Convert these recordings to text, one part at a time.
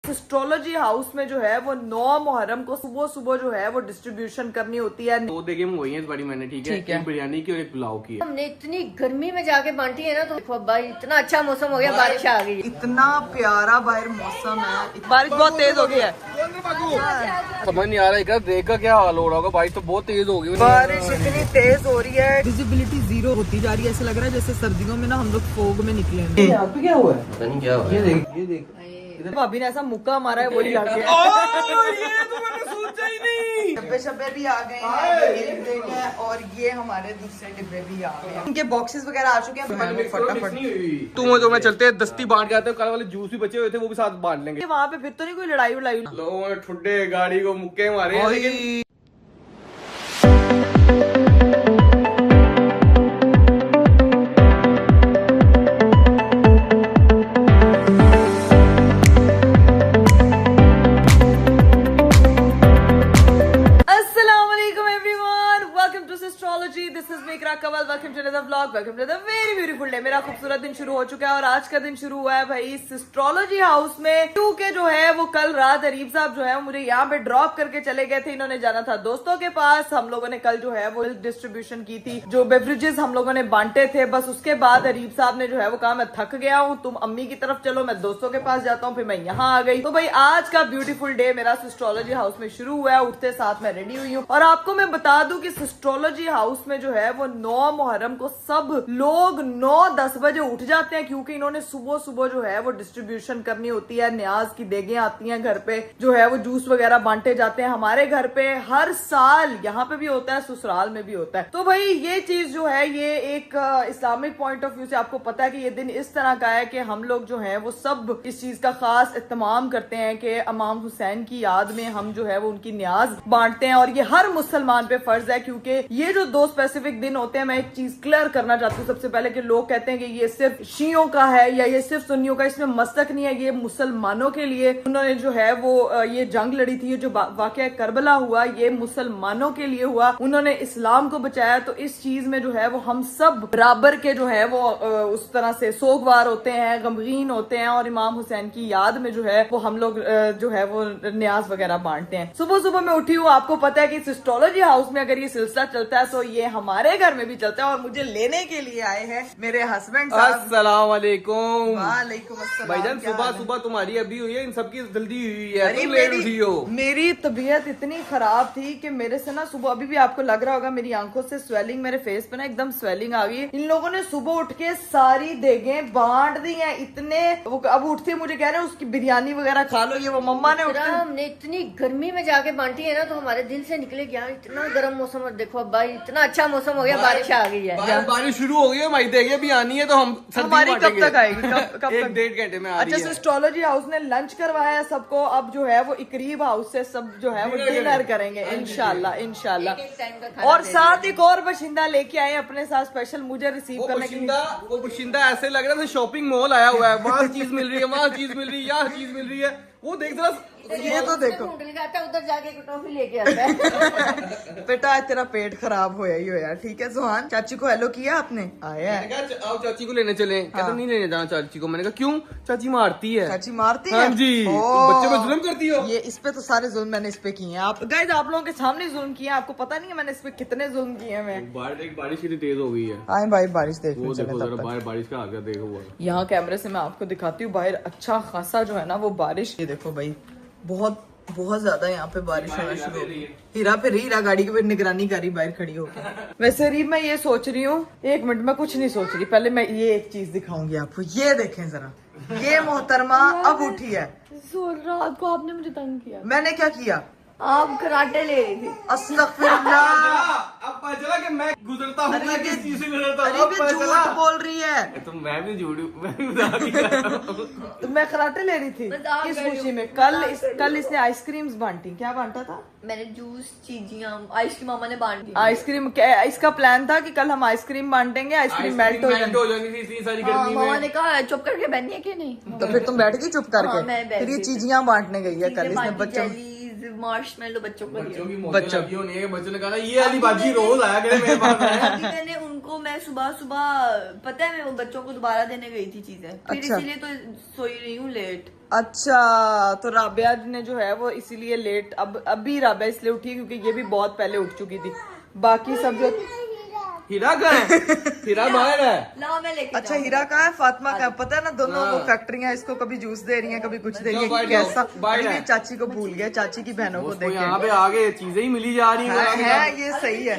Astrology house में जो है वो 9 मुहर्रम को सुबह सुबह जो है वो डिस्ट्रीब्यूशन करनी होती है। 2 देगे मंगवाई है इस बारी मैंने, ठीक है, एक बिरयानी की और एक पुलाव की है। हमने इतनी गर्मी में जाके बांटी है ना, तो देखो भाई इतना अच्छा मौसम हो गया, बारिश आ गई। इतना प्यारा बाहर मौसम है, बारिश बहुत तेज हो गई है। समझ नहीं आ रहा है देख का क्या हाल हो रहा होगा, बारिश तो बहुत तेज हो गई। बारिश इतनी तेज हो रही है, विजिबिलिटी 0 होती जा रही है। ऐसा लग रहा है जैसे सर्दियों में ना हम लोग फोग में निकले हैं। यहाँ पे क्या हुआ है, पता नहीं क्या हुआ है। ये देख भाभी ने ऐसा मुक्का मारा है, वही आ गया। ये तो मैंने सोचा ही नहीं। डब्बे भी आ गए हैं, ये डिब्बे हैं और ये हमारे दूसरे डिब्बे भी आ गए हैं। इनके बॉक्सेस वगैरह आ चुके हैं। फटाफट तुम जो मैं चलते हैं दस्ती बांट के आते हो, कल वाले जूस भी बचे हुए थे वो भी साथ बांट लेंगे। वहाँ पे फिर तो नहीं कोई लड़ाई उड़ाई? लोगों ने ठुड्डे गाड़ी को मुक्के मारे हैं, लेकिन मेरा खूबसूरत दिन शुरू हो चुका है और आज का दिन शुरू हुआ है भाई इस एस्ट्रोलॉजी हाउस में। क्योंकि जो है वो कल रात अरीब साहब जो है मुझे यहाँ पे ड्रॉप करके चले गए थे। इन्होंने जाना था दोस्तों के पास। हम लोगों ने कल जो है वो डिस्ट्रीब्यूशन की थी, जो बेवरेजेस हम लोगों ने बांटे थे। बस उसके बाद अरीब साहब ने जो है वो कहा मैं थक गया हूँ, तुम अम्मी की तरफ चलो, मैं दोस्तों के पास जाता हूँ। फिर मैं यहाँ आ गई। तो भाई आज का ब्यूटीफुल डे मेरा एस्ट्रोलॉजी हाउस में शुरू हुआ है। उठते साथ मैं रेडी हुई हूँ और आपको मैं बता दूं कि एस्ट्रोलॉजी हाउस में जो है वो 9 मुहर्रम को सब लोग 9-10 बजे उठ जाते हैं, क्योंकि इन्होंने सुबह सुबह जो है वो डिस्ट्रीब्यूशन करनी होती है। न्याज की देगें आती हैं घर पे, जो है वो जूस वगैरह बांटे जाते हैं। हमारे घर पे हर साल यहाँ पे भी होता है, ससुराल में भी होता है। तो भाई ये चीज जो है ये एक इस्लामिक पॉइंट ऑफ व्यू से आपको पता है कि ये दिन इस तरह का है कि हम लोग जो है वो सब इस चीज का खास इत्तमाम करते हैं कि इमाम हुसैन की याद में हम जो है वो उनकी न्याज बांटते हैं। और ये हर मुसलमान पे फर्ज है, क्योंकि ये जो 2 स्पेसिफिक दिन होते हैं, मैं एक चीज क्लियर करना चाहती हूँ सबसे पहले कि लोग कहते हैं कि ये सिर्फ शियों का है या ये सिर्फ सुन्नियों का। इसमें मस्तक नहीं है, ये मुसलमानों के लिए उन्होंने जो है वो ये जंग लड़ी थी। ये जो वाकया करबला हुआ ये मुसलमानों के लिए हुआ, उन्होंने इस्लाम को बचाया। तो इस चीज में जो है वो हम सब बराबर के जो है वो उस तरह से सोगवार होते हैं, गमगीन होते हैं। और इमाम हुसैन की याद में जो है वो हम लोग जो है वो न्याज वगैरह बांटते हैं। सुबह सुबह मैं उठी हूँ, आपको पता है कि इस एस्ट्रोलॉजी हाउस में अगर ये सिलसिला चलता है तो ये हमारे घर में भी चलता है। और मुझे लेने के लिए आए हैं मेरे हस्बैंड साहब। अस्सलाम वालेकुम। वालेकुम अस्सलाम। भाईजान सुबह सुबह तुम्हारी अभी हुई है, इन सबकी जल्दी हुई है, तुम लेट उठी हो। मेरी तबीयत इतनी खराब थी कि मेरे से ना सुबह, अभी भी आपको लग रहा होगा मेरी आंखों से स्वेलिंग, मेरे फेस पे ना एकदम स्वेलिंग आ गई। इन लोगों ने सुबह उठ के सारी देगें बांट दी हैं। इतने वो अब उठते मुझे कह रहे हैं उसकी बिरयानी वगैरह खा लो। ये वो मम्मा ने हमने इतनी गर्मी में जाके बांटी है ना, तो हमारे दिल से निकले गया इतना गर्म मौसम। और देखो भाई इतना अच्छा मौसम हो गया, बारिश आ गई है, बारिश शुरू हो गई है। भाई देगे भी आनी है तो हम हमारी कब तक आएगी? कब 1-1.5 घंटे में आ रही है। अच्छा, एस्ट्रोलॉजी हाउस ने लंच करवाया है सबको। अब जो है वो इकरीब हाउस से सब जो है वो डिनर करेंगे इंशाल्लाह इंशाल्लाह। और साथ एक और बशिंदा लेके आए अपने साथ स्पेशल मुझे रिसीव करने के लिए। वो बशिंदा ऐसे लग रहा है शॉपिंग मॉल आया हुआ है, वहाँ चीज मिल रही है, वहाँ चीज मिल रही है, यहाँ चीज मिल रही है। वो देख जरा, ये तो देखो उधर जाके टॉफी लेके आता है। बेटा तेरा पेट खराब होया ही होया। ठीक है सुहान, चाची को हेलो किया आपने? आया है। आओ चाची को लेने चले। कहते नहीं लेने जाना चाची को। मैंने कहा क्यों? चाची मारती है। चाची मारती है? हाँ जी, तुम बच्चे पे जुल्म करती हो। ये इस पे तो सारे जुल्म मैंने इस पे किए हैं। आप गाइस आप लोगों के सामने जुल्म किए हैं, आपको पता नहीं है मैंने इस पे कितने जुल्म किए हैं। मैं बारिश कितनी तेज हो गई है। आए भाई बारिश देखो, वो देखो जरा बाहर बारिश का आ गया, देखो यहाँ कैमरे से मैं आपको दिखाती हूँ। बाहर अच्छा खासा जो है ना वो बारिश, ये देखो भाई बहुत बहुत ज्यादा यहाँ पे बारिश होना शुरू हो गई। हीरा गाड़ी की निगरानी कर रही बाहर खड़ी होकर। वैसे रीब मैं ये सोच रही हूँ, 1 मिनट में कुछ नहीं सोच रही, पहले मैं ये एक चीज दिखाऊंगी आपको। ये देखें जरा, ये मोहतरमा अब उठी है। रात को आपने मुझे तंग किया। मैंने क्या किया? आप कराटे ले रही थी। अस्तगफिरुल्लाह। अब पता चला कि मैं गुजरता हूँ, मैं किस चीज से गुजरता हूँ। अरे ये झूठ बोल रही है। तो मैं भी झूठ, मैं भी मजाक ही कर रहा हूँ। तो मैं कराटे ले रही थी किस खुशी में? कल इसने आइसक्रीम्स बांटी। क्या बांटा था? मैंने जूस, चीजियां, आइसक्रीम मामा ने बांटी। आइसक्रीम इसका प्लान था कि कल हम आइसक्रीम बांटेंगे, आइसक्रीम मेल्ट हो जानी थी इतनी सारी गर्मी में। मामा ने कहा चुप करके बैठनी है कि नहीं। तो फिर तुम बैठ गई चुप करके? फिर ये चीजियां बांटने गई है कल इसने बच्चों मार्शमेलो बच्चों को बच्चों ने कहा ये वाली बाजी रोज आया करे मेरे पास। मैंने उनको उनको मैं सुबह सुबह पता है मैं वो बच्चों को दोबारा देने गई थी चीजें, फिर अच्छा। इसीलिए तो सोई रही हूँ लेट। अच्छा, तो राबिया ने जो है वो इसीलिए लेट, अब अभी राबिया इसलिए उठी क्योंकि ये भी बहुत पहले उठ चुकी थी। बाकी सब जो हीरा कहाँ है? हीरा बाहर है। लाओ मैं लेके अच्छा हीरा कहाँ है, फातिमा का पता है ना, दोनों वो फैक्ट्रियां इसको कभी जूस दे रही हैं कभी कुछ दे रही जाओ, है। बैठ जाओ, कैसा बैठ अरे जाओ। चाची को भूल गए, चाची की बहनों को उसको देख यहाँ के पे आगे चीजें ही मिली जा रही है, ये सही है।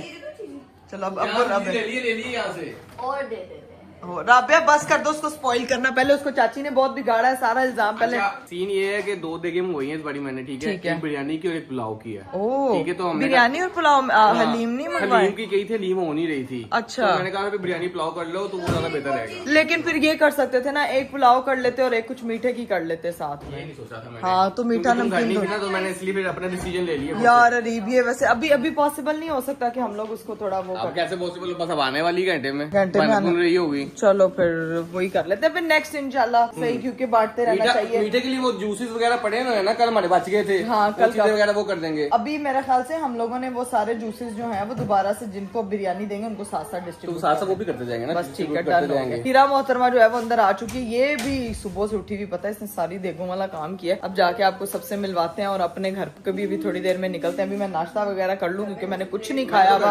चलो अब ले लिए यहाँ से। और दे देते हैं। राबिया बस कर दो, उसको स्पॉइल करना। पहले उसको चाची ने बहुत बिगाड़ा है, सारा इल्जाम पहले। अच्छा, सीन ये है कि 2 देगे मंगवाई है इस बारी मैंने, ठीक है? ठीक है। एक बिरयानी की और एक पुलाव की है। ओह, ठीक है, तो हमने बिरयानी और पुलाव हलीम नहीं मंगवाए? हलीम की कही थी, हलीम हो नहीं रही थी। अच्छा। तो मैंने कहा बिरयानी पुलाव कर लो तो वो ज्यादा बेहतर रहेगा। लेकिन फिर ये कर सकते थे ना, एक पुलाव कर लेते और एक कुछ मीठे की कर लेते साथ ये में। नहीं सोचा था मैंने। हाँ, तो मीठा क्योंकि तुम घर नमकीन नहीं थी ना, तो मैंने इसलिए फिर अपना डिसीजन ले लिया। यार अरीब ये वैसे अभी अभी पॉसिबल नहीं हो सकता कि हम लोग उसको थोड़ा वो अब कर। कैसे पॉसिबल? बस अब आने वाली घंटे में घंटे में बन रही होगी। चलो फिर वही कर लेते हैं फिर नेक्स्ट इंशाल्लाह। सही, क्योंकि बांटते रहना चाहिए। मीठे के लिए वो जूसेस वगैरह पड़े हैं ना, कल हमारे बच गए थे। हाँ, वो कल चीजें वगैरह वो कर देंगे। अभी मेरे ख्याल से हम लोगों ने वो सारे जूसेस जो हैं वो दोबारा से जिनको बिरयानी देंगे उनको साथ साथ तो डिस्ट्रीब्यूट साथ साथ वो भी करते जाएंगे ना, बस ठीक है, distribute डन करते हो जाएंगे। गया। हीरा मोहतरमा जो है वो अंदर आ चुकी है, ये भी सुबह से उठी हुई, पता है इसने सारी देगों वाला काम किया है। अब जाके आपको सबसे मिलवाते हैं और अपने घर को भी थोड़ी देर में निकलते हैं। अभी मैं नाश्ता वगैरह कर लूं क्योंकि मैंने कुछ नहीं खाया हुआ।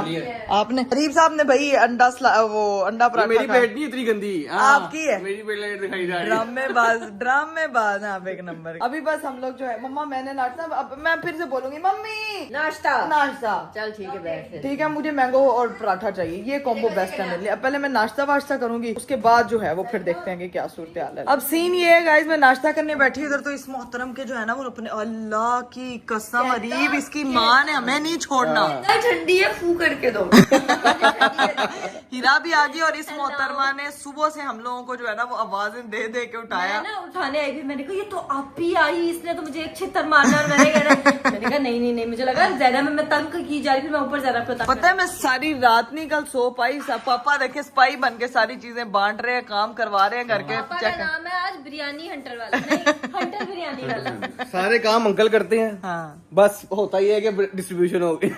आपने अरीब साहब ने भाई वो अंडा ये पराठा मेरी खाया। पेट नहीं इतनी गंदी। हाँ, आपकी है? मेरी पेट दिखाई जा रही है। ड्रामेबाज आप एक नंबर। अभी बस हम लोग जो है मम्मा मैंने नाश्ता, अब मैं फिर से बोलूंगी मम्मी नाश्ता नाश्ता। चल ठीक है बैठ फिर। ठीक है, मुझे मैंगो और पराठा चाहिए, ये कॉम्बो बेस्ट है मेरे लिए। अब पहले मैं नाश्ता वाश्ता करूंगी, उसके बाद जो है वो फिर देखते हैं कि क्या सूरत हाल है। अब सीन ये है गाइस, मैं नाश्ता करने बैठी उधर, तो इस मोहतरम के जो है ना वो अपने, अल्लाह की कसम अरीब इसकी माँ ने हमें नहीं छोड़ना। ठंडी है, फू करके दो। हीरा भी आ गई और इस मोहतरमा ने सुबह से हम लोगों को जो है ना वो आवाजें दे दे के उठाया। मैं ना उठाने आई थी, मैंने कहा ये तो आप ही आई, इसने तो मुझे एक छितर मारना। और मैंने कहा नहीं मुझे लगा ज्यादा मैं तंग की जा रही, फिर मैं ऊपर ज्यादा पता है मैं सारी रात नहीं कल सो पाई। पापा देखे स्पाई बन के सारी चीजें बांट रहे हैं, काम करवा रहे हैं करके। पापा का नाम है आज बिरयानी हंटर वाला, नहीं हंटर बिरयानी वाला। सारे काम अंकल करते हैं। हाँ। बस होता ही है कि डिस्ट्रीब्यूशन हो गई।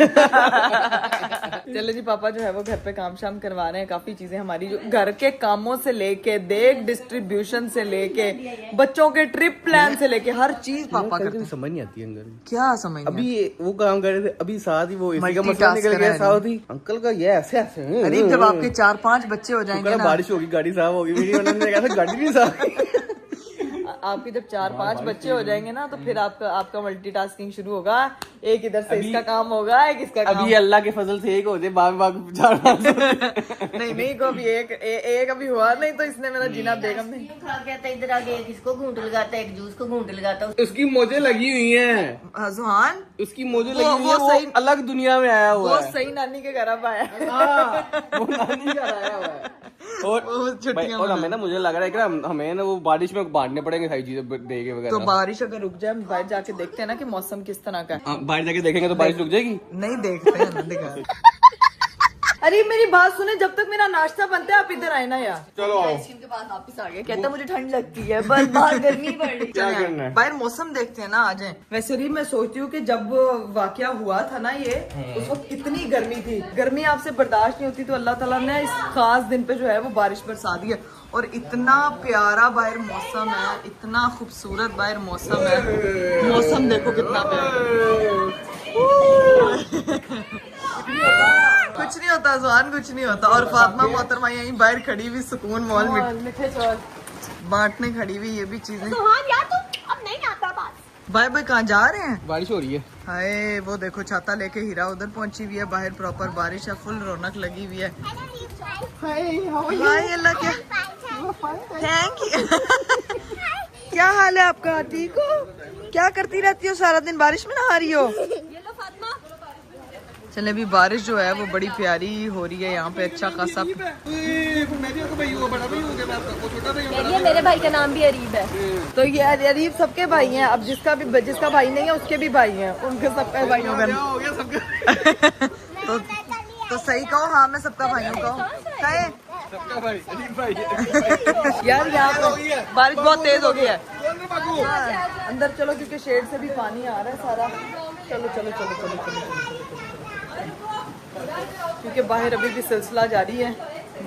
चलो जी, पापा जो है वो घर पे काम शाम करवा रहे हैं। काफी चीजें हमारी जो घर के कामों से लेके देख डिस्ट्रीब्यूशन से लेके बच्चों के ट्रिप प्लान से लेके हर चीज पापा करते हैं। समझ नहीं आती अंकल। क्या समझ अभी वो काम कर रहे थे, अभी साथ ही वो इसी का Multitask मसला निकल कर गया। रहे साथ ही अंकल का ये ऐसे ऐसे। अरे जब आपके 4-5 बच्चे हो जाएंगे ना, बारिश होगी, गाड़ी साफ होगी, मेरी उन्होंने कहा था गाड़ी नहीं साफ। आपके जब 4-5 बच्चे हो जाएंगे ना तो फिर आपका मल्टीटास्किंग शुरू होगा। एक इधर से इसका काम होगा, एक इसका काम। अभी अल्लाह के फजल से एक होते, बाकी 4-5। नहीं को अभी एक अभी हुआ नहीं, तो इसने मेरा जीना बेगम नहीं। खा गया था इधर आगे, एक इसको घूंट लगाता है, एक जूस को घूंट लगाता है। उसकी मोजे लगी हुई हैं। जुहान उसकी मोजे लगी वो हुई हैं, सही- वो अलग दुनिया में आया हुआ वो है। सही नानी के घर अब आया। हाँ, वो नानी का आया हुआ है। और वो छुट्टियां भाई, और हमें ना मुझे लग रहा है कि हमें ना वो बारिश में बांटने पड़ेंगे सारी चीजें देके तो वगैरह। बारिश अगर रुक जाए, हम बाहर जाके देखते हैं ना कि मौसम किस तरह का है। हाँ, बाहर जाके देखेंगे तो बारिश रुक जाएगी। नहीं देखते हैं ना, दिखा। अरे मेरी बात सुने, जब तक मेरा नाश्ता बनता है आप इधर आए ना यार। चलो आओ। आइसक्रीम के पास वापस आ गया, कहता मुझे ठंड लगती है, बस बाहर गर्मी पड़ रही। क्या करना है? बाहर मौसम देखते हैं ना, आ जाए। वैसे भी मैं सोचती हूँ कि जब वाकया हुआ था ना ये, उस वक्त कितनी गर्मी थी। गर्मी आपसे बर्दाश्त नहीं होती, तो अल्लाह ताला ने इस खास दिन पे जो है वो बारिश बरसा दी है। और इतना प्यारा बाहर मौसम है, इतना खूबसूरत बाहर मौसम है। मौसम देखो कितना प्यारा। कुछ नहीं होता जुआन, कुछ नहीं होता। और फातिमा मोहतरमा यहीं बाहर खड़ी हुई सुकून मॉल में मीठे चौल बांटने खड़ी हुई, ये भी चीजें। यार तो अब नहीं आता बात। बाय बाय कहाँ जा रहे हैं? बारिश हो रही है। हाय वो देखो छाता लेके हीरा उधर पहुंची हुई है, बाहर प्रॉपर बारिश है, फुल रौनक लगी हुई है। हाय अल्लाह, क्या थैंक यू। क्या हाल है आपका? ठीक हो? क्या करती रहती हो सारा दिन, बारिश में नहा रही हो? चले अभी बारिश जो है वो बड़ी प्यारी हो रही है यहाँ पे, अच्छा खासा। ये मेरे भाई का नाम भी अरीब है। तो ये अरीब सबके भाई हैं। अब जिसका भाई नहीं है उसके भी भाई हैं, उनके सबके भाइयों का। तो सही कहो, हाँ मैं सबका भाइयों का हूँ। सबका भाई, अलीफ भाई। यार यहाँ पे बारिश बहुत तेज हो गई है। हाँ, अंदर चलो क्योंकि शेड से भी पानी आ रहा है सारा। चलो चलो चलो चलो चलो चलो चलो, क्योंकि बाहर अभी भी सिलसिला जारी है।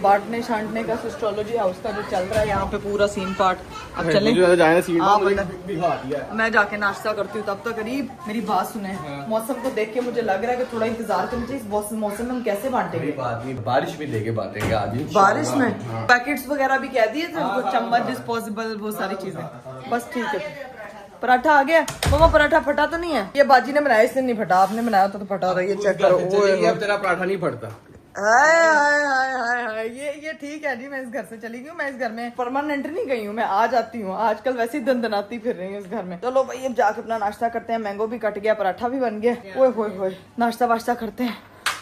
बांटने छांटने का एस्ट्रोलॉजी हाउस का जो चल रहा है यहाँ पे पूरा सीन पार्ट। अब चले जाए सीट हाँ, मुझे बता। दिखा दिया है। मैं जाके नाश्ता करती हूँ, तब तक करीब मेरी बात सुने। मौसम को देख के मुझे लग रहा है कि थोड़ा इंतजार करना चाहिए। इस मौसम में हम कैसे बांटेंगे? बात नहीं, बारिश भी लेके बातेंगे आज बारिश में पैकेट्स वगैरह भी कह दिए थे उनको, चम्मच डिस्पोजेबल वो सारी चीजें। बस ठीक है। पराठा आ गया मम्मा, पराठा फटा तो नहीं है? ये बाजी ने बनाया इसलिए नहीं फटा, आपने बनाया तो फटा था। ये चेक करो, अब तेरा पराठा नहीं फटता। हाय हाय हाय हाय हाय, ये ठीक है जी। मैं इस घर से चली गई हूँ, मैं इस घर में परमानेंट नहीं गई हूँ, मैं आ जाती हूँ। आजकल वैसे ही दंदनाती फिर रही हूँ इस घर में। चलो भाई अब जाके अपना नाश्ता करते हैं। मैंगो भी कट गया, पराठा भी बन गया। ओए होए होए, नाश्ता वाश्ता करते हैं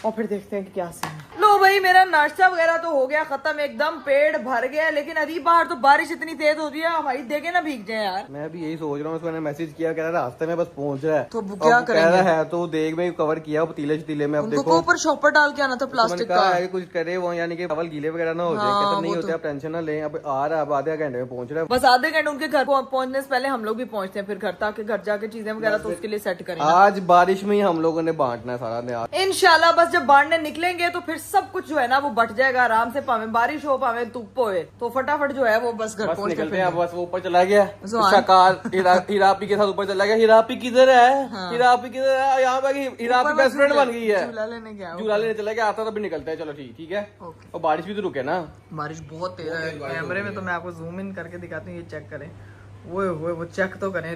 और फिर देखते हैं कि क्या सीन है। लो भाई मेरा नाश्ता वगैरह तो हो गया खत्म, एकदम पेट भर गया। लेकिन अरे बाहर तो बारिश इतनी तेज हो रही है भाई, देखे ना भीग जाए यार। मैं भी यही सोच रहा हूँ, उसको मैंने मैसेज किया, कह रहा रास्ते में बस पहुंच रहा है तो क्या करेंगे? कह रहा है तो देख में कवर किया पतीले में। अब उनको देखो ऊपर शॉपर डाल के आना था प्लास्टिक का। है कुछ करे वो, यानी कि चावल गीले वगैरह ना हो जाए। कहता नहीं होते, आप टेंशन ना लें, अब आ रहा है, अब आधे घंटे में पहुंच रहा है। बस आधे घंटे उनके घर पहुंचने से पहले हम लोग भी पहुंचते हैं, फिर घर तक घर जाके चीजें वगैरह तो उसके लिए सेट करेंगे। आज बारिश में ही हम लोगों ने बांटना है सारा। इंशाल्लाह बस जब बांटने निकलेंगे तो फिर सब कुछ जो है ना वो बट जाएगा आराम से। पावे बारिश हो पावे धूप होए, तो फटाफट जो है वो बस घर पहुंच निकलते हैं। बस वो ऊपर चला गया, ज़ुआन। शकार हिरापी के साथ ऊपर चला गया। हिरापी किधर है? हाँ। हिरापी किधर है? यहाँ पे हिरापी बेस्ट फ्रेंड बन गई है। झूला लेने गया, झूला लेने चला गया, आता तो भी निकलता है। चलो ठीक है। ओके। और बारिश भी तो रुके ना। बारिश बहुत तेज है, कैमरे में तो मैं आपको जूम इन करके दिखाती हूँ। ये चेक करें, वो चेक तो करें।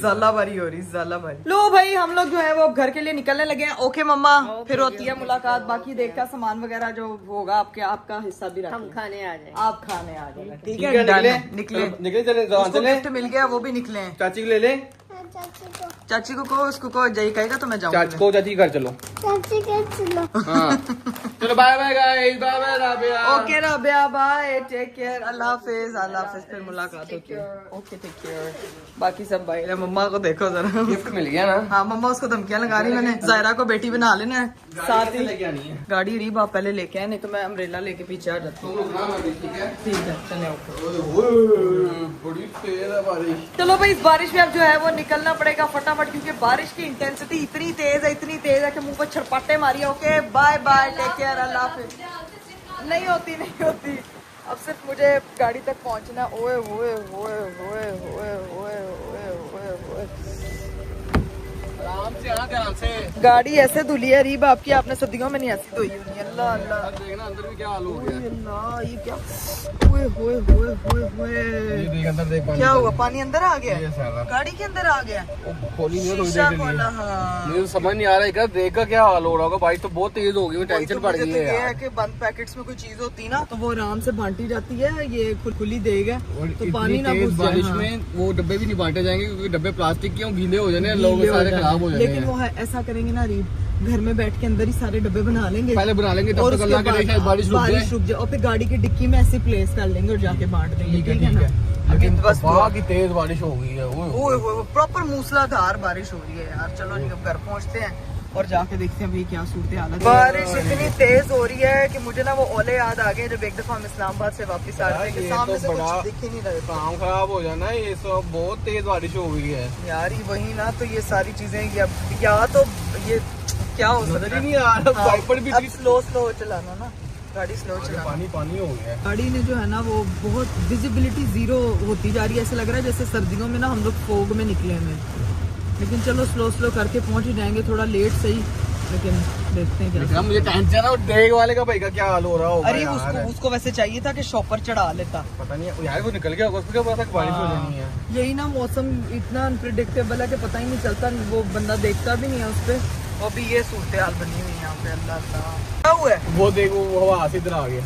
ज़ाला बारी हो रही, ज़ाला बारी। लो भाई हम लोग जो है वो घर के लिए निकलने लगे हैं। ओके मम्मा, फिर होती है मुलाकात। बाकी देखा सामान वगैरह जो होगा आपका हिस्सा भी हम रखें। खाने आ जाए, आप खाने आ जाए, ठीक ठीक है? है, निकले निकले चले, जवान उसको चले। गिफ्ट मिल गया, वो भी निकले। चाची को ले ले, चाची को कहो, उसको कहो, जय कहेगा तो मैं चाची जाऊंगी। को चाची के घर चलो। हाँ चलो, bye bye guys, bye bye Rabia. Okay Rabia, bye, take care, अल्लाह हाफिज, अल्लाह हाफिज। फिर मुलाकात होती है। Okay, take care. बाकी सब भाई, मम्मा को देखो जरा, गिफ्ट मिल गया ना। हाँ मम्मा उसको धमकियां लगा रही मैंने। जायरा को बेटी बना लेना है, साथ ही लेके आनी है। गाड़ी रीब आप पहले लेके आए, नहीं तो मैं अम्ब्रेला लेके पीछे आ जाती हूँ। ठीक है चले, ओके। बड़ी तेज है बारिश। चलो भाई इस बारिश में अब जो है वो निकलना पड़ेगा फटाफट, क्योंकि बारिश की इंटेंसिटी इतनी तेज है कि मुंह पर छरपाटे मारिए। Okay bye bye, take care, अल्लाह हाफिज। नहीं होती। अब सिर्फ मुझे गाड़ी तक पहुंचना। ओए ओए ओए ओए ओए ओए ओए ओए ओए, आराम से, ध्यान से। गाड़ी ऐसे धुली है रीब आपकी, आपने सर्दियों में नहीं ऐसी धोई होनी। अल्लाह अल्लाह, देखना अंदर भी क्या हाल हो गया। अल्लाह ये क्या, ओए ओए ओए ओए ओए, देख अंदर देख, पानी क्या हुआ? पानी अंदर आ गया, ये सारा गाड़ी के अंदर आ गया। खोली नहीं है, थोड़ी शीशा देर के लिए। खोला, हाँ। मुझे तो समझ नहीं आ रहा है कि देख का क्या हाल हो रहा होगा। बारिश तो बहुत तेज हो गई, टेंशन पड़ गई ये है है यार। कि बंद पैकेट्स में कोई चीज होती ना तो वो आराम से बांटी जाती है। ये खुली देग है और तो इतनी पानी ना तेज घुस जाए। बारिश हाँ। में वो डब्बे भी नहीं बांटे जाएंगे, क्योंकि डब्बे प्लास्टिक के गीले हो जाने, लोग गीले हो सारे जाए। खराब हो जाने। लेकिन वो है ऐसा करेंगे ना रीब, घर में बैठ के अंदर ही सारे डब्बे बना लेंगे, पहले बना लेंगे, तब और तक उसके अल्लाह करे शायद बारिश रुक जाए। रुक जाए और फिर गाड़ी की डिक्की में ऐसे प्लेस कर लेंगे और जाके बांट देंगे। ठीक है ना? लेकिन बस बहुत ही तेज बारिश हो गई है। वो प्रॉपर मूसलाधार बारिश हो रही है यार। चलो जी अब घर पहुंचते हैं और जाके देखते हैं भाई क्या सूरत हाल है। बारिश इतनी तेज हो रही है कि मुझे ना वो ओले याद आ गए जब एक दफा हम इस्लामाबाद से वापस आ रहे थे, ये सामने तो से बड़ा कुछ दिख ही नहीं रहा था। काम खराब हो जाना, ये सब बहुत तेज बारिश हो गई है यार ही वही ना, तो ये सारी चीजें या तो ये क्या हो नजर सकता ही है। नहीं आ रहा। वाइपर भी अब स्लो चलाना ना, गाड़ी स्लो चलाना। पानी हो गया है। गाड़ी ने जो है ना वो बहुत विजिबिलिटी जीरो होती जा रही है। ऐसा लग रहा है जैसे सर्दियों में ना हम लोग फोग में निकले हैं। लेकिन चलो स्लो करके पहुंच ही जाएंगे, थोड़ा लेट सही, लेकिन देखते हैं क्या। मुझे टेंशन है वो देग वाले का, भाई का क्या हाल हो रहा होगा। अरे उसको वैसे चाहिए था कि शॉपर चढ़ा लेता। पता नहीं यार, वो निकल गया होगा, उसको क्या पता था बारिश हो जानी है। यही ना, मौसम इतना अनप्रिडिक्टेबल है कि पता ही नहीं चलता, वो बंदा देखता भी नहीं है उस पर। अभी ये सूरत हाल बनी हुई है यहाँ पे। अल्लाह क्या हुआ है? वो देख, वो हवा से इधर आ गया।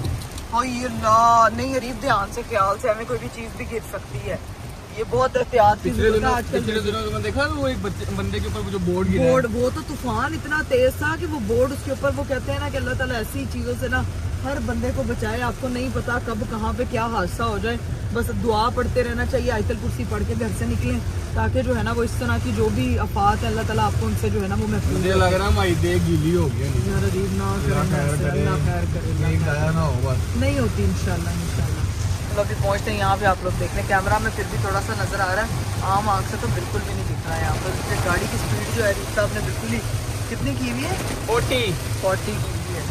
नहीं अरीब, ध्यान से, ख्याल से, हमें कोई भी चीज भी गिर सकती है। ये बहुत एहतियात की जरूरत है आजकल। पिछले दिनों में देखा वो एक बंदे के ऊपर जो बोर्ड गिरा है। वो तो तूफान इतना तेज था कि वो बोर्ड उसके ऊपर, वो कहते हैं ना कि अल्लाह ताला ऐसी चीजों से ना हर बंदे को बचाए। आपको नहीं पता कब कहाँ पे क्या हादसा हो जाए। बस दुआ पढ़ते रहना चाहिए, आयतल कुर्सी पढ़ के घर से निकलें, ताकि जो है ना वो इस तरह की जो भी आफात है अल्लाह ताला आपको उनसे जो है ना वो महफूज मुझे लग रहा है हमारी देह गीली हो गई है। यार अजीब ना करे, अल्लाह खैर करे, ना हो बस। नहीं होती इंशाल्लाह। चलो अभी पहुंचते हैं यहाँ पे। आप लोग देख लें, कैमरा में फिर भी थोड़ा सा नजर आ रहा है, आम आंख से तो बिल्कुल भी नहीं दिख रहा है यहाँ पर। गाड़ी की स्पीड जो है रीता आपने बिल्कुल ही कितनी की हुई है? 40 की हुई है।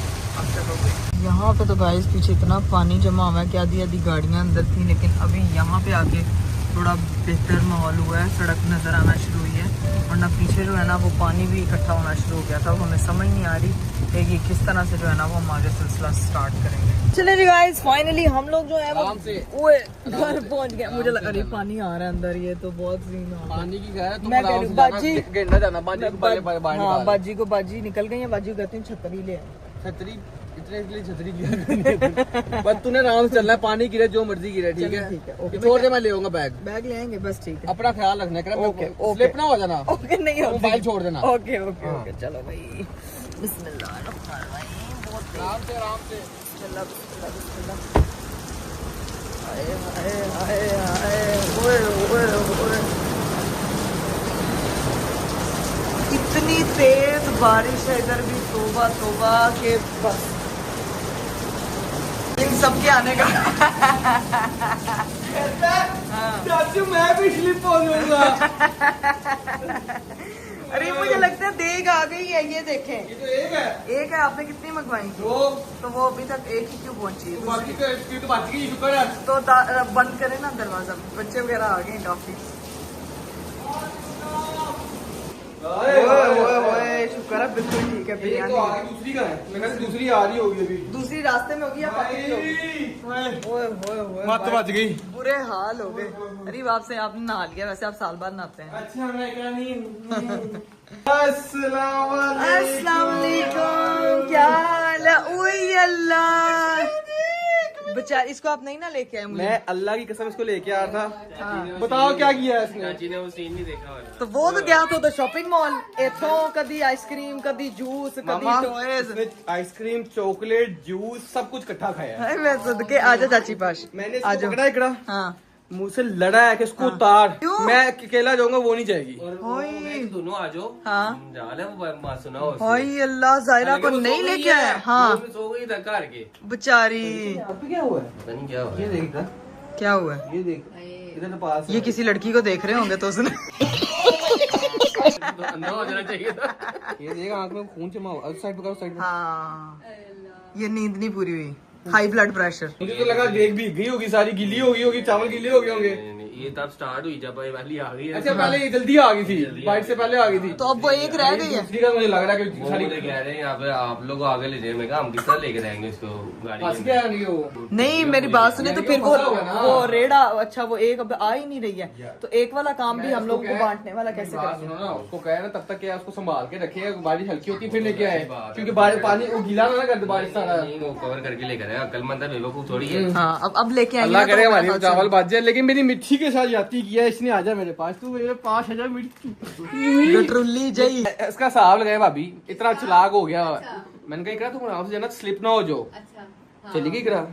यहाँ पे तो गाइस पीछे इतना पानी जमा हुआ है कि आधी आधी गाड़ियाँ अंदर थी, लेकिन अभी यहाँ पे आके थोड़ा बेहतर माहौल हुआ है, सड़क नज़र आना शुरू हुई है। वरना पीछे जो है ना वो पानी भी इकट्ठा होना शुरू हो गया था। हमें समझ नहीं आ रही कि ये किस तरह से जो है ना वो हम आगे सिलसिला स्टार्ट करेंगे। चले जी गाइस, फाइनली हम लोग जो है वो घर पहुँच गए। मुझे लगा रही पानी आ रहा है अंदर, ये तो बहुत सीन है पानी की क्या है, तुम मैं कह रही हूँ बाजी जाना बाजी हाँ बाजी को बाजी निकल गई है, बाजी को कहते हैं छतरी ले छतरी इतने छतरी किया बस तूने आराम से चलना है, पानी गिरे जो मर्जी गिरे, ठीक है ठीक है, ओके। छोड़ दे, मैं ले आऊंगा बैग ले आएंगे बस, ठीक है। अपना ख्याल रखना कर, ओके, ओके। स्लिप ना हो जाना। ओके नहीं होती। मोबाइल छोड़ देना। ओके ओके ओके चलो भाई, बिस्मिल्लाह आराम से आराम से। इतनी तेज बारिश है इधर भी, तोबा तोबा के बस इन सबके आने का चाचू मैं भी स्लिप हो जाऊंगा। अरे मुझे लगता है देग आ गई है, ये देखें। ये तो एक है। आपने कितनी मंगवाई थी? दो। तो वो अभी तक एक ही क्यों पहुंची है? बाकी तो इसकी तो बात की शुक्र है। तो बंद करें ना दरवाजा, बच्चे वगैरह आ गए काफी। ओए शुक्र है, बिल्कुल ठीक है। एक बिरयानी तो आ गई, दूसरी का है, मेरे ख्याल से दूसरी आ रही होगी अभी। दूसरी रास्ते में होगी या पक्की होगी? ओए मत बच गई। बुरे हाल हो गए। अरे आपसे आपने नहा लिया, वैसे आप साल बाद नहाते हैं। अच्छा मैं क्या नहीं। अस्सलाम वालेकुम, क्या हाल है? ओए अल्लाह, बेचारी इसको आप नहीं ना लेके आए मुझे। मैं अल्लाह की कसम इसको लेके आया था। हाँ। बताओ क्या किया है इसने? चाची ने वो सीन नहीं देखा वाला। तो वो तो क्या था, शॉपिंग मॉल इथों कभी आइसक्रीम, कभी जूस, कभी टॉयज। इसने आइसक्रीम, चॉकलेट, जूस सब कुछ इकट्ठा खाया है। मैं सदके आजा चाची पास। मैंने इसको पकड़ा इकड़ा, हाँ मुंह से लड़ा है कि इसको उतार। क्यों? मैं अकेला जाऊंगा, वो नहीं जाएगी। और वो मैं दोनों आ जाओ। हाँ। जाल है वो बात सुना हो। हाय अल्लाह, जायरा को नहीं लेके आया। हाँ सो गई था घर के। बेचारी, क्या हुआ है? पता नहीं क्या हुआ। ये देख ना, क्या हुआ है? ये देख इधर पास। ये किसी लड़की को देख रहे होंगे तो उसने तो अंधा हो जाना चाहिए था। ये देख आंख में खून जमा हुआ। साइड पकड़ो, साइड में। हाँ ये नींद नहीं पूरी हुई, हाई ब्लड प्रेशर। मुझे तो लगा देख भी गई होगी, सारी गीली होगी, चावल गीले हो गए होंगे। ये तब स्टार्ट हुई जब ये वाली आ गई है। अच्छा पहले ये जल्दी आ गई थी, बाइट से पहले आ गई थी। तो अब वो एक रह गई है। दूसरी का मुझे लग रहा है कि वो सारी मुझे कह रहे हैं यहाँ पे आप लोग आगे ले जाए। मैं कहा हम किस तरह लेके जाएंगे इसको फंस गाड़ी में। गया नहीं वो। नहीं मेरी बात सुने तो फिर फंसा हुआ है ना। वो रेड़ा, अच्छा वो एक अब आ ही नहीं रही है, तो एक वाला काम भी हम लोग को बांटने वाला कैसे बात करेंगे? सुनो ना, उसको कहे ना तब तक क्या उसको संभाल के रखे, बारिश हल्की होती है फिर लेके आए, क्योंकि बारिश पानी वो गीला ना कर दे बारिश सारा। नहीं वो कवर करके लेकर आए। अक्लमंद है, बेवकूफ थोड़ी है। हाँ अब लेके आएंगे अल्लाह ना तो करे हमारे हमारी साथ चावल बच जाए। लेकिन मेरी मिट्टी के साथ जाती किया इसने, आजा मेरे पास तू, मेरे 5000 मिट्टी गटरुल्ली जई। इसका हिसाब लगाया भाभी, इतना चालाक हो गया। मैंने कहा इकरा तुम आराम से जाना, स्लिप ना हो जाओ। चली गई इकरा,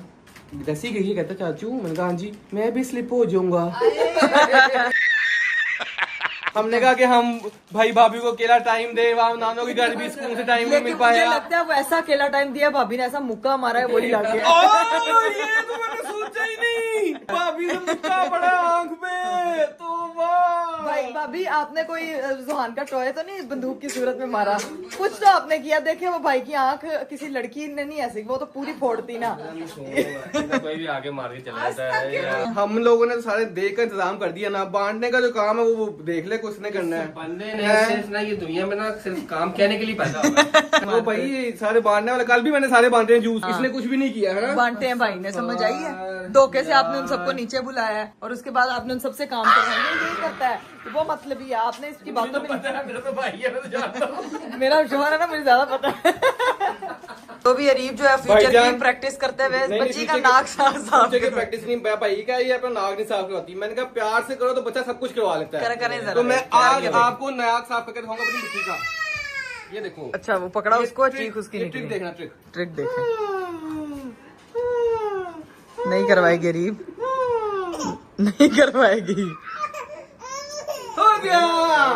दसी गई, कहता चाचू। मैंने कहा हाँ जी मैं भी स्लिप हो जाऊंगा। हमने कहा कि हम भाई भाभी को अकेला टाइम दे, वहाँ नानों की घर भी स्कूल से टाइम नहीं मिल लेकिन मुझे पाया। लगता है वो ऐसा अकेला टाइम दिया, भाभी ने ऐसा मुक्का मारा है वही लाके। ये तो मैंने सोचा ही नहीं, भाभी ने मुक्का पड़ा आंख पे। तो वाह भाई भाभी आपने कोई जुहान का टॉय तो नहीं बंदूक की सूरत में मारा, कुछ तो आपने किया। देखे वो भाई की आंख किसी लड़की ने नहीं ऐसी, वो तो पूरी फोड़ती ना। कोई भी आगे मार के चला जाता है। हम लोगों ने सारे देख का इंतजाम कर दिया ना, बांटने का जो काम है वो देख ले, कुछ ने करना है। बंदे ने सिर्फ ना ये दुनिया में ना सिर्फ काम कहने के लिए पैदा हुआ। वो भाई सारे बांटने वाले, कल भी मैंने सारे बांटे हैं जूस। इसने कुछ भी नहीं किया है ना। बांटते हैं भाई ने, समझ आई है? धोखे से आपने उन सबको नीचे बुलाया है और उसके बाद आपने उन सबसे काम करवाया। यही करता है तो वो मतलब ही है, आपने इसकी बातों में। मेरा तो भाई है, मैं तो जानता हूँ। मेरा शोहर है ना, मुझे ज्यादा पता है। तो भी अरीब जो है फ्यूचर भाईजान, की प्रैक्टिस करते हुए नहीं, बच्ची का पीछे नाक साफ बच्चे की प्रैक्टिस नहीं, भाई का ये अपना नाक नहीं साफ करवाती। मैंने कहा प्यार से करो तो बच्चा सब कुछ करवा लेता है। करें जरा। तो मैं आज आपको नाक साफ करके दिखाऊंगा अपनी मिट्टी का। ये देखो। अच्छा वो पकड़ा उसको, चीख उसकी ट्रिक निकली। देखना, ट्रिक देखें, नहीं करवाएगी अरीब, नहीं करवाएगी। हो गया।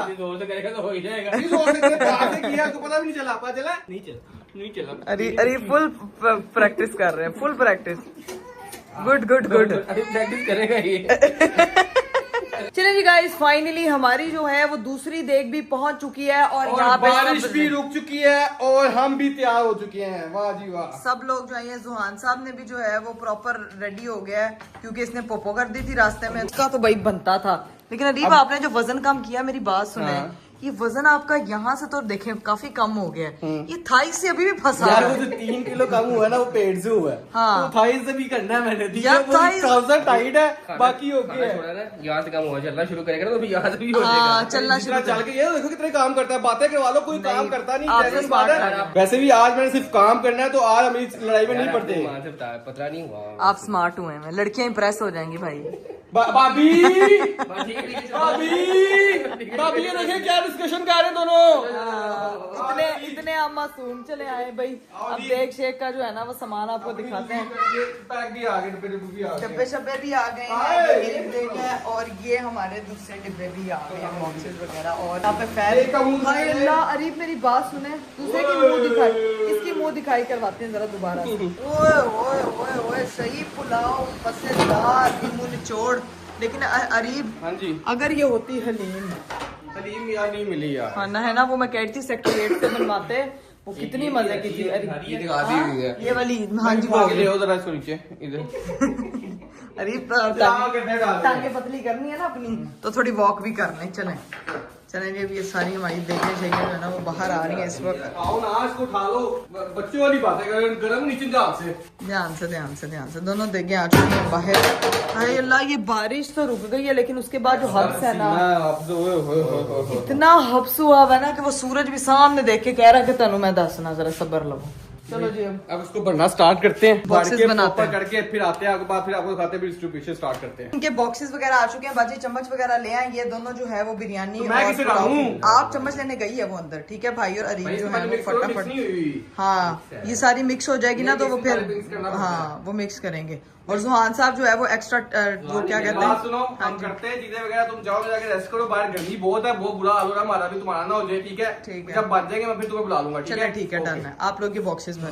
जोर से करेगा तो हो ही जाएगा। इस जोर से मैंने प्यार से किया, तो पता भी नहीं चला। पता चला नहीं चला। अरे फुल प्रैक्टिस कर रहे हैं, full practice. Good good good. अभी प्रैक्टिस करेगा ये। चलिए जी गाइस, फाइनली हमारी जो है वो दूसरी देग भी पहुंच चुकी है और यहाँ पे बारिश भी रुक चुकी है और हम भी तैयार हो चुके हैं। वाह जी वाह। सब लोग जो है, जुहान साहब ने भी जो है वो प्रॉपर रेडी हो गया है क्योंकि इसने पोपो कर दी थी रास्ते में। इसका तो भाई बनता था, लेकिन अरीब आपने जो वजन कम किया, मेरी बात सुने, ये वजन आपका यहाँ से तो देखें काफी कम हो गया है। ये थाई से अभी भी फंसा यार है। वो जो 3 किलो कम हुआ है ना, वो पेट से हुआ है। हाँ। तो थाई से भी करना है मैंने। यार थाई- ट्राउजर टाइट है, बाकी हो गया है। छोड़ा ना, यहाँ से काम हुआ, चलना शुरू करेगा ना तो भी यहाँ से भी हो हाँ, जाएगा। चलना शुरू जितना चल के ये देखो कितने काम करता है, बातें करवा लो, कोई काम करता नहीं। आप जैसे इस बात बात है। कर- वैसे भी आज मैंने सिर्फ काम करना है, तो आज हम इस लड़ाई में नहीं यार, पड़ते। आपको वहाँ से पता नहीं हुआ। आप स्मार्ट हुए हैं, लड़कियां इंप्रेस हो जाएंगी भाई। भाभी ठीक है, ठीक है, चलो। भाभी ये देखिए क्या डिस्कशन कर रहे हैं दोनों। इतने आप मासूम चले आए भाई। अब देख शेख का जो है ना वो सामान आपको दिखाते हैं। पैक भी आ गए, डिब्बे भी आ गए। डब्बे शब्बे भी आ गए हाय। हैं, ये ब्रेक है और ये हमारे दूसरे डिब्बे भी आ गए हैं, बॉक्सेस वगैरह। और यहाँ पे फैन। एक का मुंह हाय दिखाइए। अल्लाह, अरीब मेरी बात सुने, दूसरे की मुंह दिखाई, इसकी मुंह दिखाई करवाते हैं जरा दोबारा से। ओए ओए ओए ओए, सही पुलाव मजेदार, मुंह निचोड़। लेकिन अरीब, हाँ जी, अगर ये होती हलीम हलीम यार नहीं मिली यार। खाना है ना, वो मैं कहती थी सेक्टर 8 से बनवाते, वो कितनी मजे की थी। ये दिखा दी हुई है। ये वाली, हाँ जी, आगे ले आओ जरा इसको नीचे इधर। अरीब करने डाल टांगे पतली करनी है ना अपनी, तो थोड़ी वॉक भी कर लें। चलें चलें जी, ये सारी हमारी देखें चाहिए जो है ना वो बाहर आ रही है इस वक्त। आओ ना, इसको उठा लो। बच्चों वाली बातें करें, गरम नीचे ध्यान से। ध्यान से दोनों देखें आ चुकी हैं बाहर। हाय अल्लाह, ये बारिश तो रुक गई है, लेकिन उसके बाद जो हब्स है ना, इतना हब्स हुआ है ना कि वो सूरज भी सामने देख के कह रहा है कि तनु मैं दसना, जरा सब्र लो। चलो जी, अब इसको भरना स्टार्ट करते हैं। Boxes भर के बनाते proper हैं। करके फिर आते हैं, आगे बाद फिर आपको दिखाते हैं, फिर डिस्ट्रीब्यूशन स्टार्ट करते हैं। इनके बॉक्सेस वगैरह आ चुके हैं, बाजी चम्मच वगैरह ले आए। ये दोनों जो है वो बिरयानी तो मैं और किसे पुलाव- डालूं? आप चम्मच लेने गई है वो अंदर, ठीक है भाई। और अरीब जो है वो फटाफट, हुई। हाँ ये सारी मिक्स हो जाएगी ना, तो वो फिर mix करना हाँ वो मिक्स करेंगे। और जुहान साहब जो है वो एक्स्ट्रा वो क्या कहते बात हैं, सुनो, हाँ हम जी, करते हैं चीजें वगैरह, तुम जाओ जाके रेस्ट करो, बाहर गर्मी बहुत है, बहुत बुरा हाल हो रहा है हमारा भी, तुम्हारा ना हो जाए, ठीक है? ठीक है। जब बच जाएंगे मैं फिर तुम्हें बुला लूंगा, ठीक चलो है? ठीक है, डन है। आप लोग के बॉक्सेस भरे।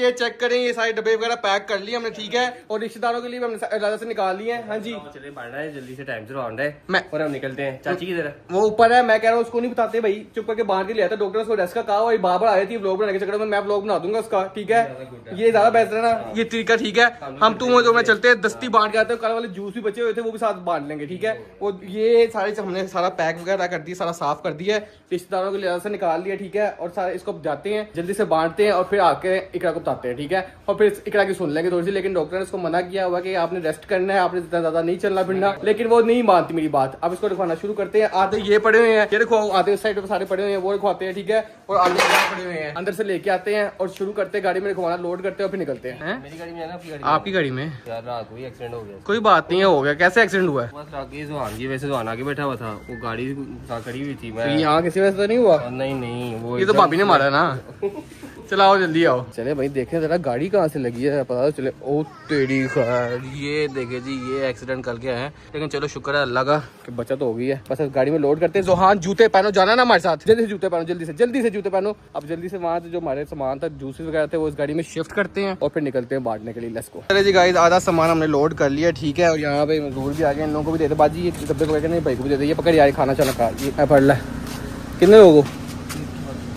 ये चेक करें, ये सारे डब्बे वगैरह पैक कर लिए हमने, ठीक है? और रिश्तेदारों के लिए भी हमने इलाजा से निकाल लिए हैं। हाँ जी, चलिए बढ़ना है, जल्दी से टाइम से राउंड है मैं और हम निकलते हैं। चाची किधर है? वो ऊपर है, मैं कह रहा हूँ उसको नहीं बताते भाई, चुप करके बाहर के लिया था डॉक्टर ने, उसको रेस्ट का कहा, वही बार बार आ रही थी व्लॉग बनाने के चक्कर में। मैं व्लॉग बना दूंगा उसका, ठीक है? ये ज्यादा बेहतर है ना, ये तरीका ठीक है। हम तुम और मैं चलते हैं, दस्ती बांट के आते हैं। कल वाले जूस भी बचे हुए थे, वो भी साथ बांट लेंगे, ठीक है? वो ये सारे हमने सारा पैक वगैरह कर दिया, सारा साफ कर दिया है, रिश्तेदारों के लिहाज से निकाल लिया, ठीक है? और सारे इसको जाते हैं, जल्दी से बांटते हैं और फिर आके इकरा को बताते हैं, ठीक है? और फिर इकरा की सुन लेंगे थोड़ी सी, लेकिन डॉक्टर ने इसको मना किया हुआ कि आपने रेस्ट करना है, आपने इतना ज्यादा नहीं चलना फिरना, लेकिन वो नहीं मानती मेरी बात। अब इसको रखवाना शुरू करते हैं। आते ये पड़े हुए हैं, ये देखो आते उस साइड पे सारे पड़े हुए हैं, वो रखवाते हैं, ठीक है? और आगे पड़े हुए हैं, अंदर से लेके आते हैं और शुरू करते हैं गाड़ी में रखवाना, लोड करते हैं और फिर निकलते हैं। मेरी गाड़ी में है ना, आपकी गाड़ी में? आपकी गाड़ी में यार रात को ही एक्सीडेंट हो गया। कोई बात नहीं है, हो गया। कैसे एक्सीडेंट हुआ है? बस आगे जुहान की, वैसे जुहान आगे बैठा हुआ था, वो गाड़ी खड़ी हुई थी। मैं यहाँ किसी वजह से तो नहीं हुआ? नहीं, वो ये तो एकदम- भाभी ने मारा ना। चलाओ जल्दी आओ। चले भाई, देखें जरा गाड़ी कहाँ से लगी है, पता तो चले। ओ तेरी खैर, ये देखे जी, ये एक्सीडेंट करके आए हैं, लेकिन चलो शुक्र है अल्लाह का कि बचत हो गई है। बस अब गाड़ी में लोड करते हैं। जोहान जूते पहनो, जाना ना हमारे साथ, जल्दी से जूते पहनो, जल्दी से जूते पहनो। अब जल्दी से वहाँ से जो हमारे सामान था, जूसेस वगैरह थे, वो इस गाड़ी में शिफ्ट करते हैं और फिर निकलते हैं बांटने के लिए। Let's go. चले जी गाइस, आधा सामान हमने लोड कर लिया, ठीक है? और यहाँ पे मजदूर भी आ गए, इन लोगों को भी देते बाजी, ये डब्बे वगैरह नहीं, भाई को भी देते। ये पकड़ यार, खाना चाना खा, ये पढ़ ला। कितने लोगों?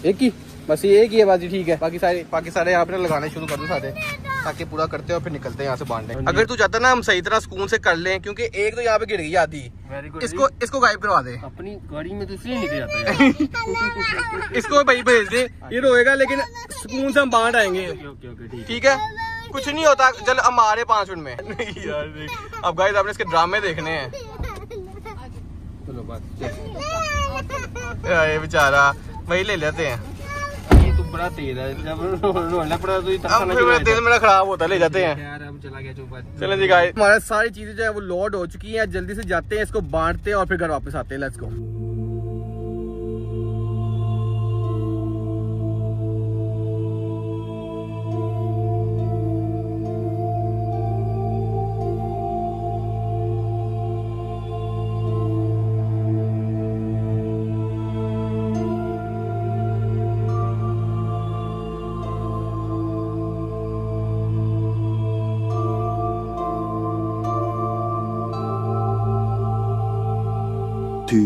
एक ही, बस ये एक ही है बाजी, ठीक है? बाकी सारे यहाँ पे लगाने शुरू कर दो सारे, ताकि पूरा करते हैं और फिर निकलते हैं यहाँ से बांटने। अगर तू चाहता ना हम सही तरह सुकून से कर लें, क्योंकि एक तो यहाँ पे गिर गई आधी, Very good. इसको गायब करवा दे। अपनी गाड़ी में तो इसलिए निकल जाता है। इसको भाई भेज दे, ये रोएगा, लेकिन सुकून से हम बांट आएंगे, ओके ठीक। ठीक है? कुछ नहीं होता, चल हम आ रहे 5 मिनट में। नहीं यार देख, अब गाइस आपने इसके ड्रामे देखने हैं। चलो बस, ये बेचारा वही ले लेते हैं। ये तो बड़ा तेज है, जब रोना पड़ा तो ये अब फिर मेरा दिल मेरा खराब होता है, ले जाते हैं। यार अब चला गया चुप। चलो जी गाइस, हमारी सारी चीजें जो है वो लोड हो चुकी हैं, जल्दी से जाते हैं, इसको बांटते हैं और फिर घर वापस आते हैं। Let's go. 2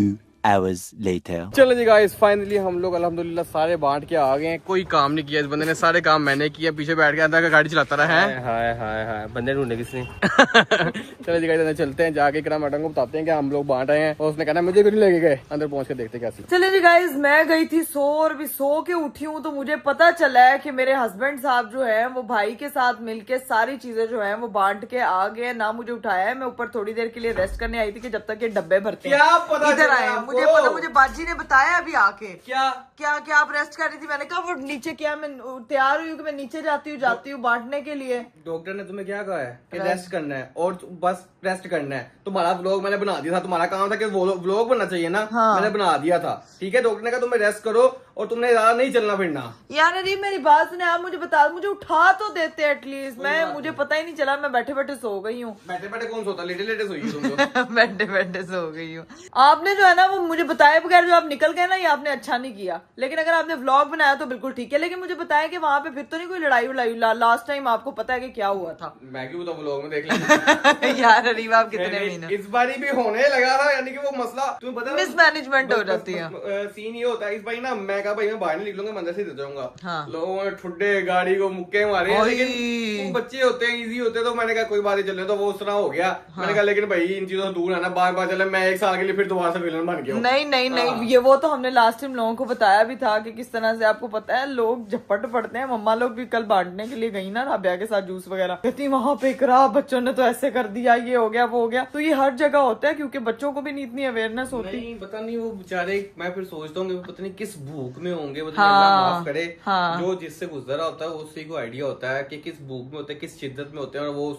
hours later. चलो जी गाइस, फाइनली हम लोग अल्हम्दुलिल्लाह सारे बांट के आ गए हैं। कोई काम नहीं किया इस बंदे ने, सारे काम मैंने किए। पीछे बैठ के अंदर का गाड़ी चलाता रहा है। हाय हाय हाय, बंदे ढूंढे किसने? चलो जी गाइस, अंदर चलते हैं, जाके इकराम मैडम को बताते हैं कि हम लोग बांट रहे हैं। और उसने कहना मुझे कुछ नहीं लगेगा। अंदर पहुंच के देखते कैसे। चलिए जी गाइज, मैं गई थी सो और भी सो के उठी हूँ तो मुझे पता चला है कि मेरे हस्बैंड साहब जो है वो भाई के साथ मिलके सारी चीजें जो है वो बांट के आ गए। ना मुझे उठाया है, मैं ऊपर थोड़ी देर के लिए रेस्ट करने आई थी कि जब तक ये डब्बे भरते हैं। क्या पता इधर चला आए हैं। आपको? मुझे पता, मुझे बाजी ने बताया अभी आके। क्या क्या आप रेस्ट कर रही थी? मैंने कहा वो नीचे क्या, मैं तैयार हुई हूँ कि मैं नीचे जाती हूँ बांटने के लिए। डॉक्टर ने तुम्हें क्या कहा है कि रेस्ट करना है और बस रेस्ट करना है। तुम्हारा व्लॉग मैंने बना दिया था, तुम्हारा काम था कि व्लॉग बनना चाहिए ना। हाँ। मैंने बना दिया था, ठीक है। डॉक्टर ने कहा तुम्हें रेस्ट करो और तुमने ज्यादा नहीं चलना फिरना। यार अरे मेरी बात सुने, आप मुझे बता, मुझे उठा तो देते एटलीस्ट। मुझे पता ही नहीं चला, मैं बैठे बैठे सो गई हूँ। बैठे बैठे कौन सोता, लेटे लेटे सोई तुम तो। बैठे बैठे सो गई हूँ। आपने जो है ना वो मुझे बताया बगैर जो आप निकल गए ना, ये आपने अच्छा नहीं किया। लेकिन अगर आपने व्लॉग बनाया तो बिल्कुल ठीक है, लेकिन मुझे बताया कि वहां पे फिर तो नहीं कोई लड़ाई उड़ाई। लास्ट टाइम आपको पता है कि क्या हुआ था। मैं क्यों तो व्लॉग में देख लेंगे। यार अरीब आप कितने मीन इस बारी भी होने लगा था, यानी कि वो मसला तुम्हें पता है, मिसमैनेजमेंट हो जाती है। सीन ये होता है इस बारी ना। मैं कहा भाई मैं बाहर नहीं निकलूंगा, मंदिर से जाऊंगा। हाँ। लोगों ने ठुड्डे गाड़ी को मुक्के मारे, लेकिन वो बच्चे होते हैं, इजी होते हैं। तो मैंने कहा कोई बात नहीं, चलने तो वो उस तरह हो गया। मैंने कहा लेकिन भाई इन चीजों से दूर रहना। बार बार चले मैं 1 साल के लिए फिर दोबारा से विलन बन गया। नहीं, ये वो तो हमने लास्ट टाइम लोगों को बताया भी था कि किस तरह से। आपको पता है लोग झपट पड़ते हैं। मम्मा लोग भी कल बांटने के लिए गई ना राबिया के साथ जूस वगैरह, कहती वहां पे इकरा बच्चों ने तो ऐसे कर दिया, ये हो गया वो हो गया। तो ये हर जगह होता है क्योंकि बच्चों को भी नहीं इतनी अवेयरनेस होती। नहीं पता नहीं वो बेचारे, मैं फिर सोचता हूँ पता नहीं किस भूख में होंगे। हाँ, माफ करे। हाँ। जो जिससे गुजरा होता है उसी को आइडिया होता है कि किस भूख में होते हैं, किस शिद्दत में होते हैं, और वो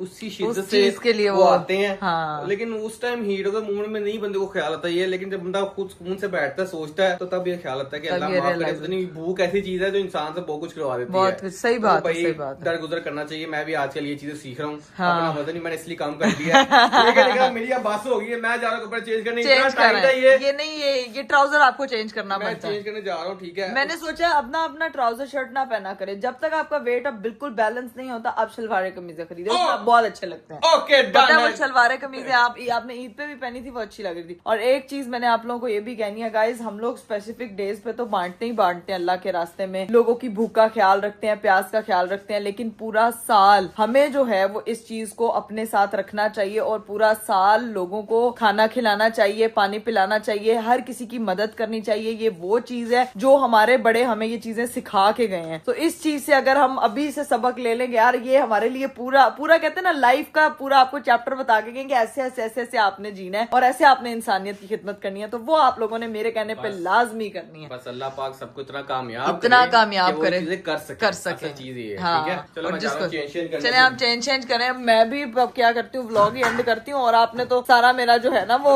उसी शिद्दत से के लिए वो आते हैं। हाँ। लेकिन उस टाइम हीरो के मूड में नहीं बंदे को ख्याल आता है। लेकिन जब बंदा खुद सुकून से बैठता है सोचता है तो तब ये ख्याल आता है कि अल्लाह माफ करे। पता नहीं भूख ऐसी चीज है जो इंसान से बहुत कुछ करवा देती है। बहुत सही बात है, सही बात है। दर गुजर करना चाहिए। मैं भी आजकल ये चीजें सीख रहा हूँ। हाँ। अपना वजन ही मैंने इसलिए कम कर दिया है। लेकिन मेरी अब बस हो गई है, मैं जा रहा हूँ कपड़े चेंज करने। ये नहीं, ये ट्राउजर आपको चेंज करना मैं पड़ता है। चेंज करने जा रहा हूँ, ठीक है। मैंने सोचा अपना ट्राउजर शर्ट ना पहना करे जब तक आपका वेट अब बिल्कुल बैलेंस नहीं होता। आप शलवार कमीजें खरीदे, उसमें आप बहुत अच्छे लगते हैं। ओके पता है वो शलवार कमीजें आपने ईद पे भी पहनी थी, वो अच्छी लग रही थी। और एक चीज मैंने आप लोगों को ये भी कहनी है गाइज, हम लोग स्पेसिफिक डेज पे तो बांटते ही बांटते हैं अल्लाह के रास्ते में। लोगों की भूख का ख्याल रखते हैं, प्यास का ख्याल रखते हैं, लेकिन पूरा साल हमें जो है वो इस चीज को अपने साथ रखना चाहिए। और पूरा साल लोगों को खाना खिलाना चाहिए, पानी पिलाना चाहिए, हर किसी की मदद करनी चाहिए। ये वो चीज है जो हमारे बड़े हमें ये चीजें सिखा के गए हैं। तो इस चीज से अगर हम अभी से सबक ले लेंगे यार, ये हमारे लिए पूरा कहते हैं ना लाइफ का पूरा आपको चैप्टर बता के गए कि ऐसे आपने जीना है और ऐसे आपने इंसानियत की खिदमत करनी है। तो वो आप लोगों ने मेरे कहने पे लाजमी करनी है। बस अल्लाह पाक सबको इतना कामयाब करे कर सके चीज ये, ठीक है। चलो मैं जा रहा हूं चेंज करने। चले आप चेंज करें। मैं भी अब क्या करती हूँ, व्लॉग ही एंड करती हूँ। और आपने तो सारा मेरा जो है ना वो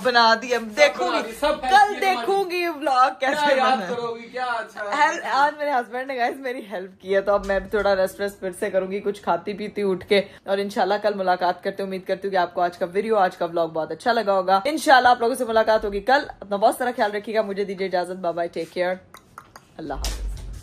बना दिया। देखूंगी कल, देखूंगी व्लॉग कैसे याद करोगी क्या। अच्छा आज मेरे हस्बैंड ने गाइस मेरी हेल्प की है, तो अब मैं भी थोड़ा रेस्ट फिर से करूंगी, कुछ खाती पीती उठ के। और इंशाल्लाह कल मुलाकात करते, उम्मीद करती हूँ कि आपको आज का वीडियो, आज का व्लॉग बहुत अच्छा लगा होगा। इंशाल्लाह आप लोगों से मुलाकात होगी कल। अपना बहुत सारा ख्याल रखिएगा। मुझे दीजिए इजाजत। बाय बाय, टेक केयर, अल्लाह हाफ़िज़।